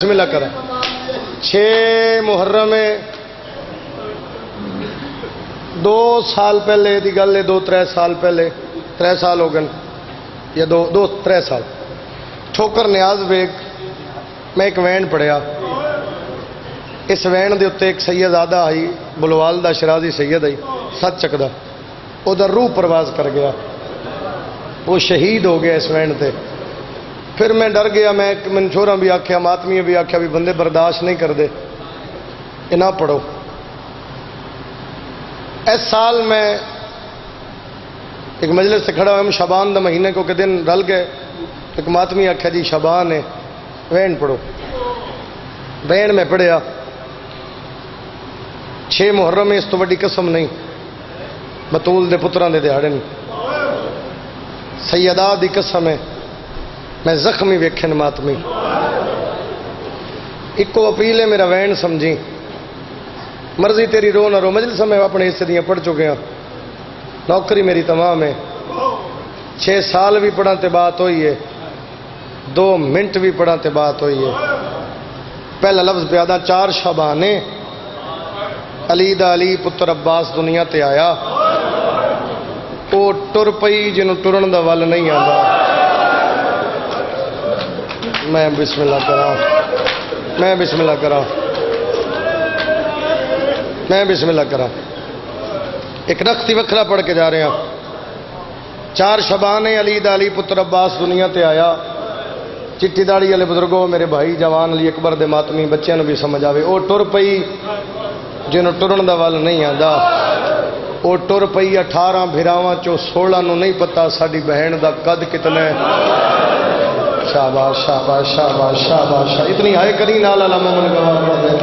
بسم اللہ کریں 6 محرم میں 2 سال پہلے دی گل ہے 2-3 سال پہلے 3 سال ہو گئے یا 2-3 سال ٹھوکر نیاز بیگ میں ایک وین پڑھیا اس وین دے اتنے ایک سیدزادہ آئی بلوال دا شرازی سید آئی سچ چکدا ادھر روح پرواز کر گیا وہ شہید ہو گیا اس وین تے پھر میں ڈر گیا میں منشوراں بھی آکھیا ماتمیاں بھی آکھیا بھی بندے برداشت نہیں کر دے یہ نہ پڑھو اس سال میں ایک مجلس سے کھڑا ہوا شابان دا مہینے کو کہ دن رل گئے ایک ماتمی آکھیا جی شابان ہے وین پڑھو وین میں پڑھیا 6 محرم میں اس تو بڑی قسم نہیں بطول دے پتراں دے دیہاڑے نہیں سیدہ دی قسم ہے میں زخمی ویکھن ماتمی ایک اپیل ہے میرا وین سمجھی مرضی تیری رو نہ رو مجلس میں اپنے حصے دیاں پڑھ چکے ہیں نوکری میری تمام ہے 6 سال بھی پڑھا تے بات ہوئی ہے 2 منٹ بھی پڑھا تے بات ہوئی ہے پہلا لفظ پیادا 4 شابانے علی دا علی پتر عباس دنیا تے آیا او ٹر پئی جنوں ٹرن دا ول نہیں آندا میں بسم اللہ کراں میں بسم اللہ کراں میں بسم اللہ کراں ایک نقطی وکھرا پڑھ کے جا رہے ہیں 4 شبانے علی دا علی پتر عباس دنیا تے آیا چٹی داڑی والے بزرگوں میرے بھائی جوان علی اکبر دے ماتمی بچیاں نوں بھی سمجھ آوے او ٹر پئی جنوں ٹرن دا ول نہیں آندا او ٹر پئی 18 بھراواں چوں 16 نوں نہیں پتا ساڈی بہن دا قد کتنا ہے شاباش شاباش شاباش شاباش اتنی ہائے کری نال اللہ مومن گواہ پڑھ دے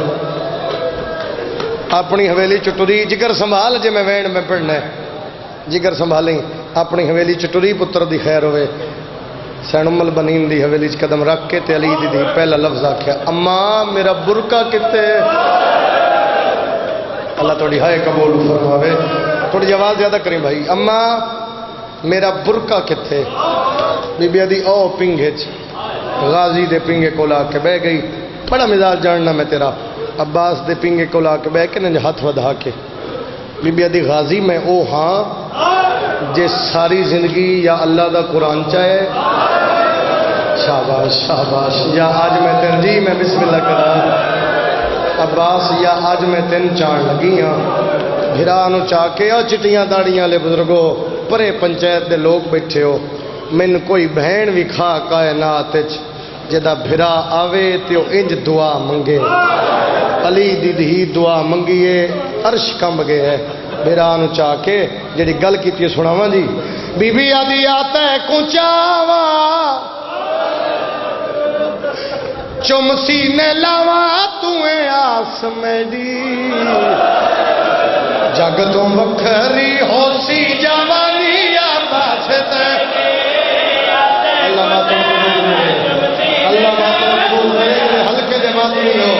اپنی حویلی چٹوری جگر سنبھال جے میں وین میں پڑھنا ہے جگر سنبھالیں اپنی حویلی چٹوری پتر دی خیر ہوئے سین ام البنین دی حویلی چ قدم رکھ کے تے علی دی پہلا لفظ آکھیا اماں میرا برقع کتے اللہ تھوڑی ہائے قبول فرماوے تھوڑی آواز زیادہ کریں بھائی اماں میرا برقع کتے بی بی دی او پنگے غازی دے پنگے کو لا کے بہ گئی بڑا مزاج جاننا میں تیرا عباس دے پنگے کو لا کے بہ کے نج ہاتھ ودھا کے بی بی دی غازی میں او ہاں جے ساری زندگی یا اللہ دا قرآن چاہے شاباش شاباش یا آج میں ترجیح میں بسم اللہ کرا عباس یا آج میں تین چان لگی ہاں بھرانو چاہ کے او چٹیاں داڑیاں لے بزرگو پرے پنچایت دے لوگ بیٹھے ہو من کوئی بہن بھی کھا کائنات جدا بھرا آوے تیو انج دعا منگے علی دی دی دعا منگیے عرش کم گئے ہے بھرانو چاہ کے جڑی گل کی تھی سناواں جی بی بی آدھی آتا ہے کچاوا چم سینے لاوا تُویں آس میری جگ تو وکھری ہو سی جوانی یا باشتے اللہ باتوں کو ہلکے دے ماتمی ہو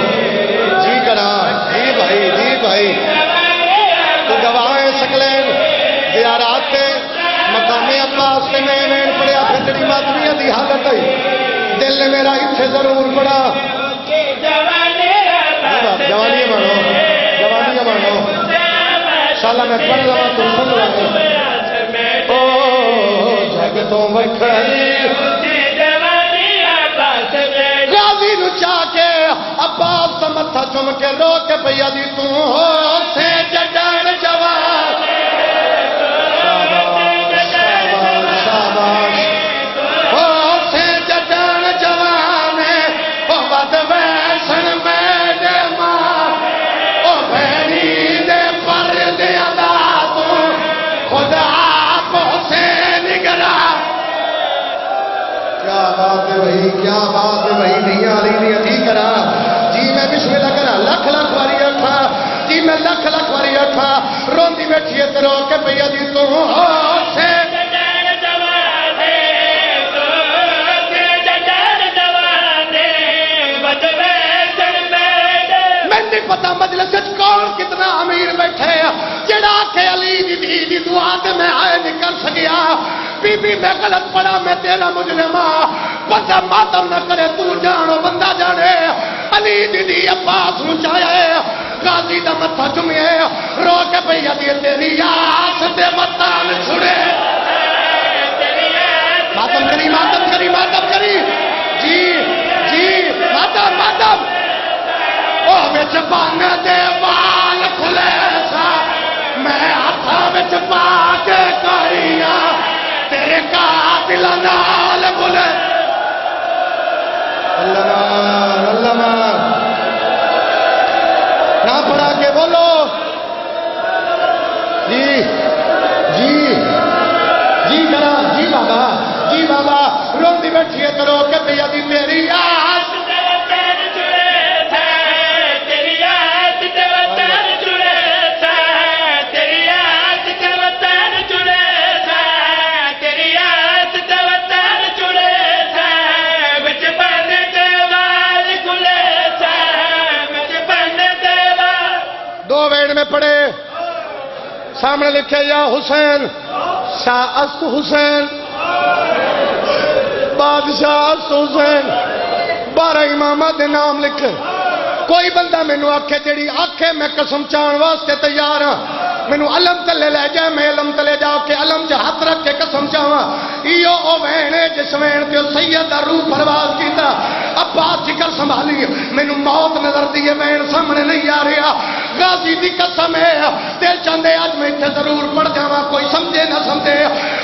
جی کرا جی بھائی تو گواہیں سکلین زیارات مقام عباس سے میں وین پڑیا پھر تیری ماتمی دی حالت ہے دل نے میرا اتھے ضرور پڑا جوانی مانو شالا میں پڑھ لوا تو سن لگے او جگ تو وکھری غازی نو چاہ کے عباس دا متھا چم کے رو کے پیا دی تو ہو سے جڈان جوان شاباش ہو سے جڈان جوان او بد ویسن میرے ماں او بہنی دے پر دے ادا تو خدا آپ سے نگرا کیا بات ہے بھائی کیا بات ہے بھائی نہیں آ رہی نہیں ادھی کرا جی میں بسم اللہ کرا لکھ لکھ واری اٹھا جی میں لکھ لکھ واری اٹھا روندی بیٹھی ہے رو کے پیا دی تو ہو سے پتا مجلس کون کتنا امیر بیٹھے جڑا کہ علی دی دعا تے میں آئے نکل سکیا بی بی میں غلط پڑا میں تیرا مجرمہ بندہ ماتم نہ کرے تو جانو بندہ جانے علی دی عباس نو چایا ہے غازی دا متھا چومے رو کے پئی دی تیری آس تے متان چھڑے ماتم کری ماتم کری ماتم کری جی جی ماتم ماتم او وچ بن دے وال کھلے سا میں ہاتھاں وچ پا کے کائیاں تیرے قاتل نال بولے اللہ مان اللہ مان نہ پڑھا کے بولو جی جی جی کرا جی بابا روندی بیٹھی ہے کرو کہ بھیا دی میری آس میں پڑھے سامنے لکھے یا حسین شاہ است حسین بادشاہ است حسین 12 امامہ دے نام لکھے کوئی بندہ میں نو آکھے جڑی آکھے میں قسم چان واسطے تیار ہاں میں نو علم تلے لے جائے میں علم تلے جا کے علم جا ہاتھ رکھ کے قسم چاہاں ایو او وینے جس وین تے سید دا روح پرواز کیتا عباس جگر سنبھالی میں نو موت نظر دیئے وین سامنے نہیں آ رہا غازی دی قسم ہے دل چاندے آج میں اتھے ضرور پڑ جاواں کوئی سمجھے نہ سمجھے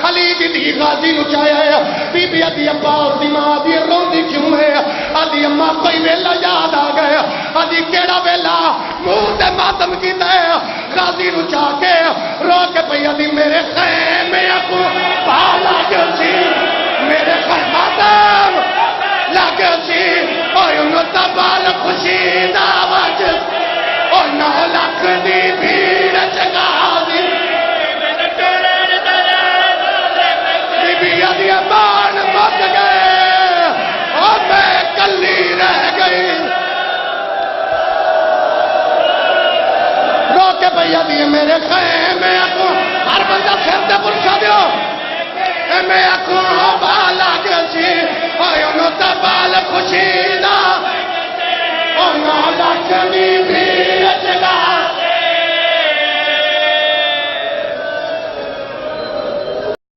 علی دی غازی نو چاہیا ہے بی بی دی عباس دی ماں دی روندی کیوں ہے آدھی اماں کوئی ویلا یاد آ گئے آدھی کیڑا ویلا منہ تے ماتم کیتا ہے غازی نو چاہ کے رو کے پئی آدھی میرے خیمے کو پالا گسی میرے خیماتم لگے سی اوہ انہوں تبال خوشی داوج اور 9 لاکھ دی بھیڑ چگا دی بی بی آدھی بان بچ گئے اور میں کلی رہ گئی رو کے بھیا دیئے میرے خیمے کو ہر بندہ سیردے پرشا دیو میں اکھوں بالا گسی اوہ انہوں تبال خوشی دا اور 9 لاکھ دی بھیڑ چگا